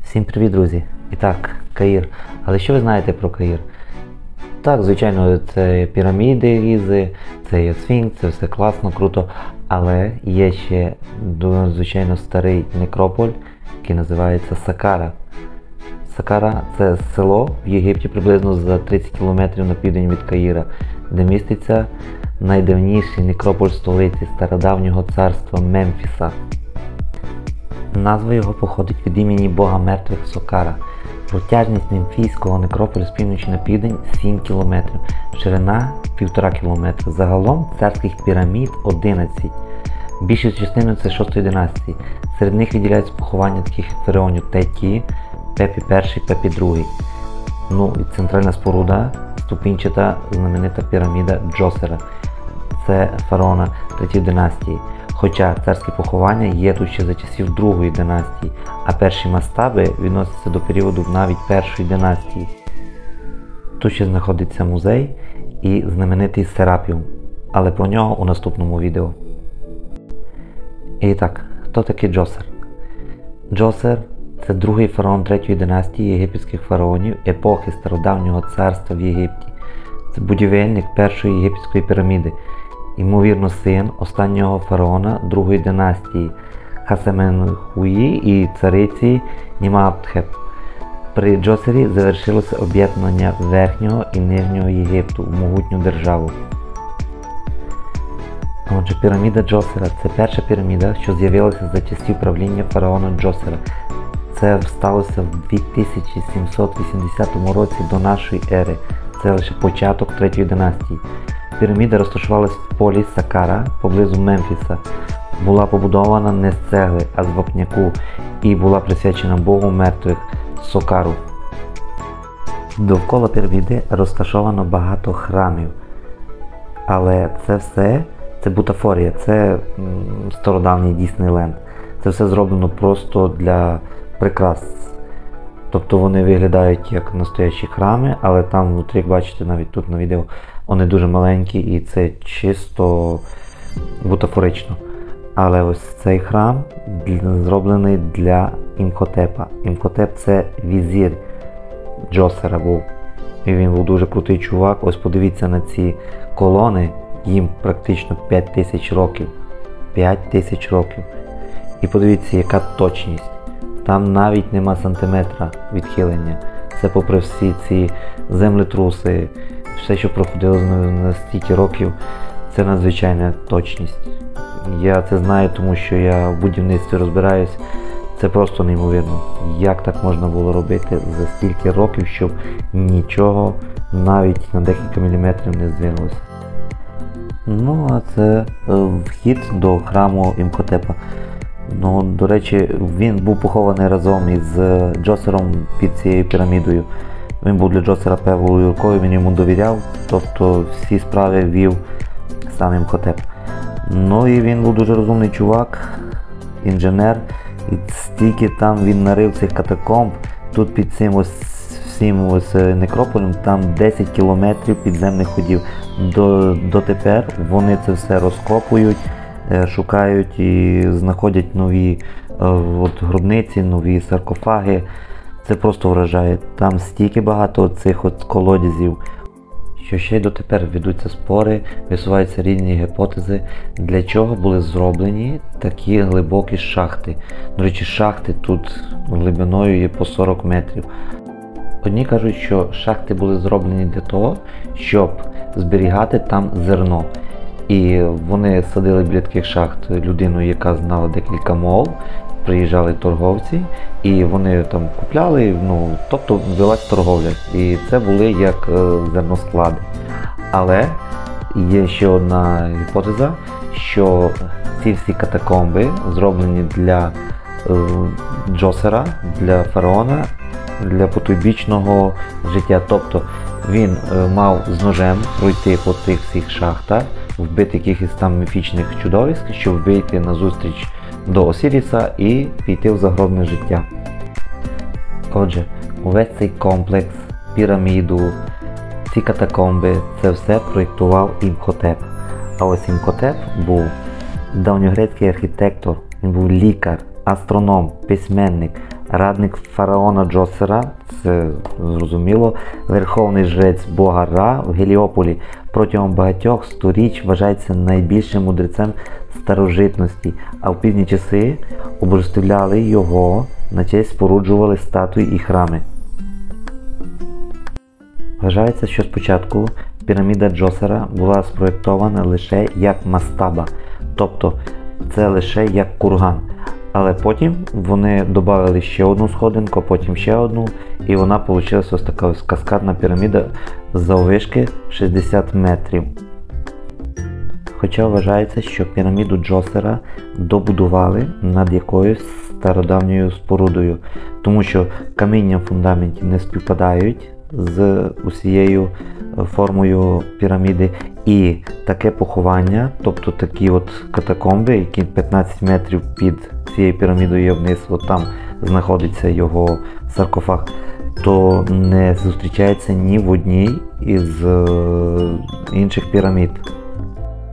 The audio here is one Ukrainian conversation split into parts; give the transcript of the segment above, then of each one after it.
Всім привіт, друзі! І так, Каїр. Але що ви знаєте про Каїр? Так, звичайно, це піраміди Гізи, це є Сфінкс, це все класно, круто. Але є ще, звичайно, старий некрополь, який називається Сакара. Сакара – це село в Єгипті приблизно за 30 км на південь від Каїра, де міститься найдавніший некрополь столиці стародавнього царства Мемфіса. Назва його походить від імені бога мертвих Сокара. Протяжність мемфійського некрополю з півночі на південь 7 км, ширина 1,5 км. Загалом царських пірамід 11. Більшою частиною це 6-ї династії. Серед них виділяються поховання таких фараонів Теті, Пепі І, Пепі II. Ну і центральна споруда, ступінчата знаменита піраміда Джосера. Це фараона 3-ї династії. Хоча царські поховання є тут ще за часів 2-ї династії, а перші мастаби відносяться до періоду навіть 1-ї династії. Тут ще знаходиться музей і знаменитий Серапіум, але про нього у наступному відео. І так, хто такий Джосер? Джосер – це другий фараон 3-ї династії єгипетських фараонів епохи стародавнього царства в Єгипті. Це будівельник першої єгипетської піраміди. Ймовірно, син останнього фараона другої династії Хасеменхуї і цариці Німаптхеп. При Джосері завершилося об'єднання Верхнього і Нижнього Єгипту в могутню державу. Отже, піраміда Джосера – це перша піраміда, що з'явилася за часів правління фараона Джосера. Це сталося в 2780 році до нашої ери. Це лише початок 3-ї династії. Піраміда розташувалась в полі Сакара, поблизу Мемфіса. Була побудована не з цегли, а з вапняку і була присвячена богу мертвих Сокару. Довкола піраміди розташовано багато храмів. Але це все, це бутафорія, це стародавній Діснейленд. Це все зроблено просто для прикрас. Тобто вони виглядають як настоящі храми, але там внутрі, як бачите навіть тут на відео, вони дуже маленькі і це чисто бутафорично. Але ось цей храм зроблений для Імхотепа. Імхотеп – це візир Джосера був. І він був дуже крутий чувак. Ось подивіться на ці колони, їм практично 5000 років. 5000 років. І подивіться, яка точність. Там навіть нема сантиметра відхилення. Це попри всі ці землетруси, все, що проходило на стільки років, це надзвичайна точність. Я це знаю, тому що я в будівництві розбираюсь. Це просто неймовірно. Як так можна було робити за стільки років, щоб нічого навіть на декілька міліметрів не здвинулося. Ну, а це вхід до храму Імхотепа. Ну, до речі, він був похований разом із Джосером під цією пірамідою. Він був для Джосера певною рукою, він йому довіряв, тобто всі справи вів сам Імхотеп. Ну і він був дуже розумний чувак, інженер, і стільки там він нарив цих катакомб, тут під цим всім некрополем, там 10 кілометрів підземних ходів. Дотепер вони це все розкопують, шукають і знаходять нові гробниці, нові саркофаги. Це просто вражає. Там стільки багато цих колодязів, що ще й дотепер ведуться спори, висуваються різні гіпотези, для чого були зроблені такі глибокі шахти. До речі, шахти тут глибиною є по 40 метрів. Одні кажуть, що шахти були зроблені для того, щоб зберігати там зерно. І вони садили біля таких шахт людину, яка знала декілька мов, приїжджали торговці, і вони там купляли, тобто велась торговля. І це були як зерносклади. Але є ще одна гіпотеза, що ці всі катакомби зроблені для Джосера, для фараона, для потойбічного життя. Тобто він мав з ножем пройти по цих всіх шахтах, вбити якихось там міфічних чудовиськ, щоб вийти на зустріч до Осіріса і піти в загробне життя. Отже, увесь цей комплекс, піраміду, ці катакомби, це все проєктував Імхотеп. А ось Імхотеп був давньогрецький архітектор, він був лікар, астроном, письменник, радник фараона Джосера, це зрозуміло, верховний жрець бога Ра в Геліополі протягом багатьох сторіч вважається найбільшим мудрецем старожитності, а в пізні часи обожествляли його, на честь споруджували статуї і храми. Вважається, що спочатку піраміда Джосера була спроєктована лише як мастаба, тобто це лише як курган. Але потім вони додали ще одну сходинку, потім ще одну, і вона вийшла ось така ось каскадна піраміда заввишки 60 метрів. Хоча вважається, що піраміду Джосера добудували над якоюсь стародавньою спорудою, тому що каміння в фундаменті не співпадають з усією формою піраміди, і таке поховання, тобто такі от катакомби, які 15 метрів під цією пірамідою є вниз, от там знаходиться його саркофаг, то не зустрічається ні в одній із інших пірамід.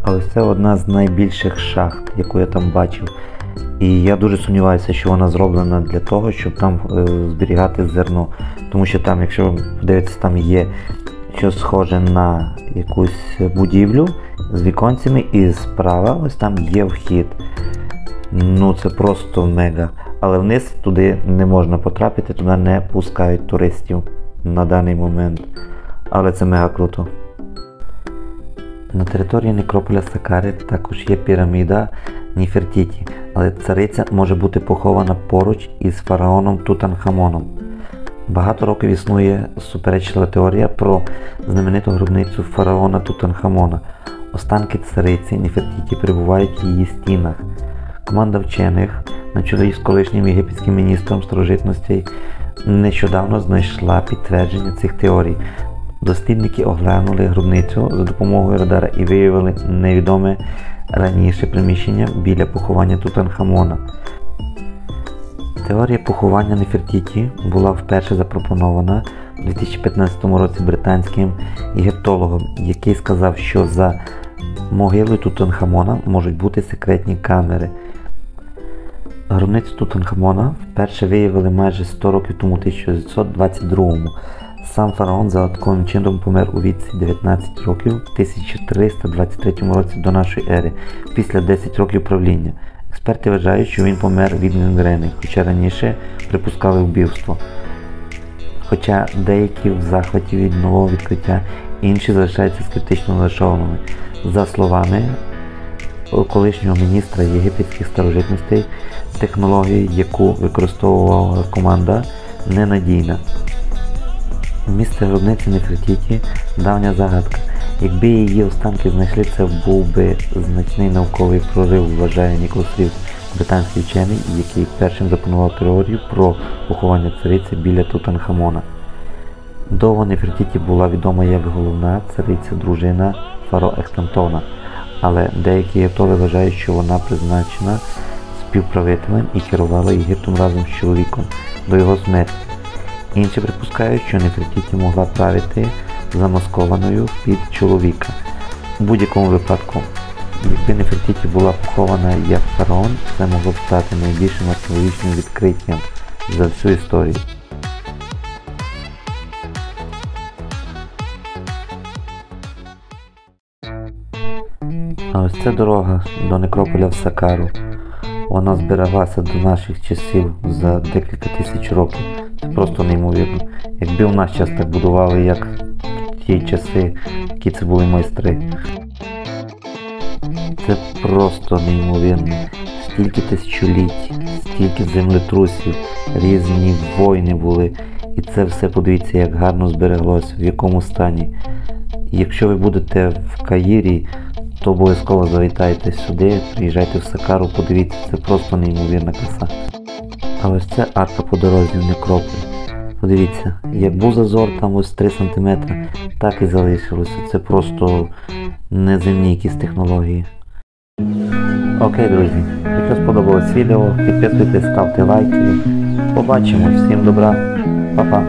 Але це одна з найбільших шахт, яку я там бачив. І я дуже сумніваюся, що вона зроблена для того, щоб там зберігати зерно. Тому що там, якщо ви подивитесь, там є щось схоже на якусь будівлю з віконцями, і справа ось там є вхід. Ну це просто мега. Але вниз туди не можна потрапити, туди не пускають туристів на даний момент. Але це мега круто. На території некрополя Саккари також є піраміда Нефертіті, але цариця може бути похована поруч із фараоном Тутанхамоном. Багато років існує суперечлива теорія про знамениту гробницю фараона Тутанхамона. Останки цариці Нефертіті перебувають в її стінах. Команда вчених на чолі з колишнім єгипетським міністром старожитностей нещодавно знайшла підтвердження цих теорій. Дослідники оглянули гробницю за допомогою радара і виявили невідоме раніше приміщення біля поховання Тутанхамона. Теорія поховання Нефертіті була вперше запропонована у 2015 році британським єгиптологом, який сказав, що за могилою Тутанхамона можуть бути секретні камери. Гробницю Тутанхамона вперше виявили майже 100 років тому, у 1922-му. Сам фараон загадковим чином помер у віці 19 років в 1323 році до нашої ери, після 10 років правління. Експерти вважають, що він помер від гангрени, хоча раніше припускали вбивство. Хоча деякі в захваті від нового відкриття, інші залишаються скептично налаштованими. За словами колишнього міністра єгипетських старожитностей, технологія, яку використовувала команда, ненадійна. Місце гробниці Нефертіті – давня загадка. Якби її останки знайшли, це був би значний науковий прорив, вважає Ніколас Рівз, британський вчений, який першим запропонував теорію про поховання цариці біля Тутанхамона. Довго Нефертіті була відома як головна цариця, дружина фараона Ехнатона, але деякі єгиптологи вважають, що вона призначена співправителем і керувала Єгиптом разом з чоловіком до його смерті. Інші припускають, що Нефертіті могла правити замаскованою під чоловіка. У будь-якому випадку, якби Нефертіті була похована як фараон, це могло б стати найбільшим археологічним відкриттям за всю історію. А ось це дорога до некрополя в Саккару. Вона збереглася до наших часів за декілька тисяч років. Це просто неймовірно. Якби в наш час так будували, як в ті часи, які це були майстри. Це просто неймовірно. Стільки тисячоліть, стільки землетрусів, різні війни були. І це все, подивіться, як гарно збереглося, в якому стані. Якщо ви будете в Каїрі, то обов'язково завітайте сюди, приїжджайте в Саккару, подивіться, це просто неймовірна краса. А ось це арка по дорозі в некрополі. Подивіться, як був зазор там ось 3 см, так і залишилося. Це просто неземні якісь технології. Окей, друзі, якщо сподобалось відео, підписуйтесь, ставте лайки. Побачимо, всім добра, па-па.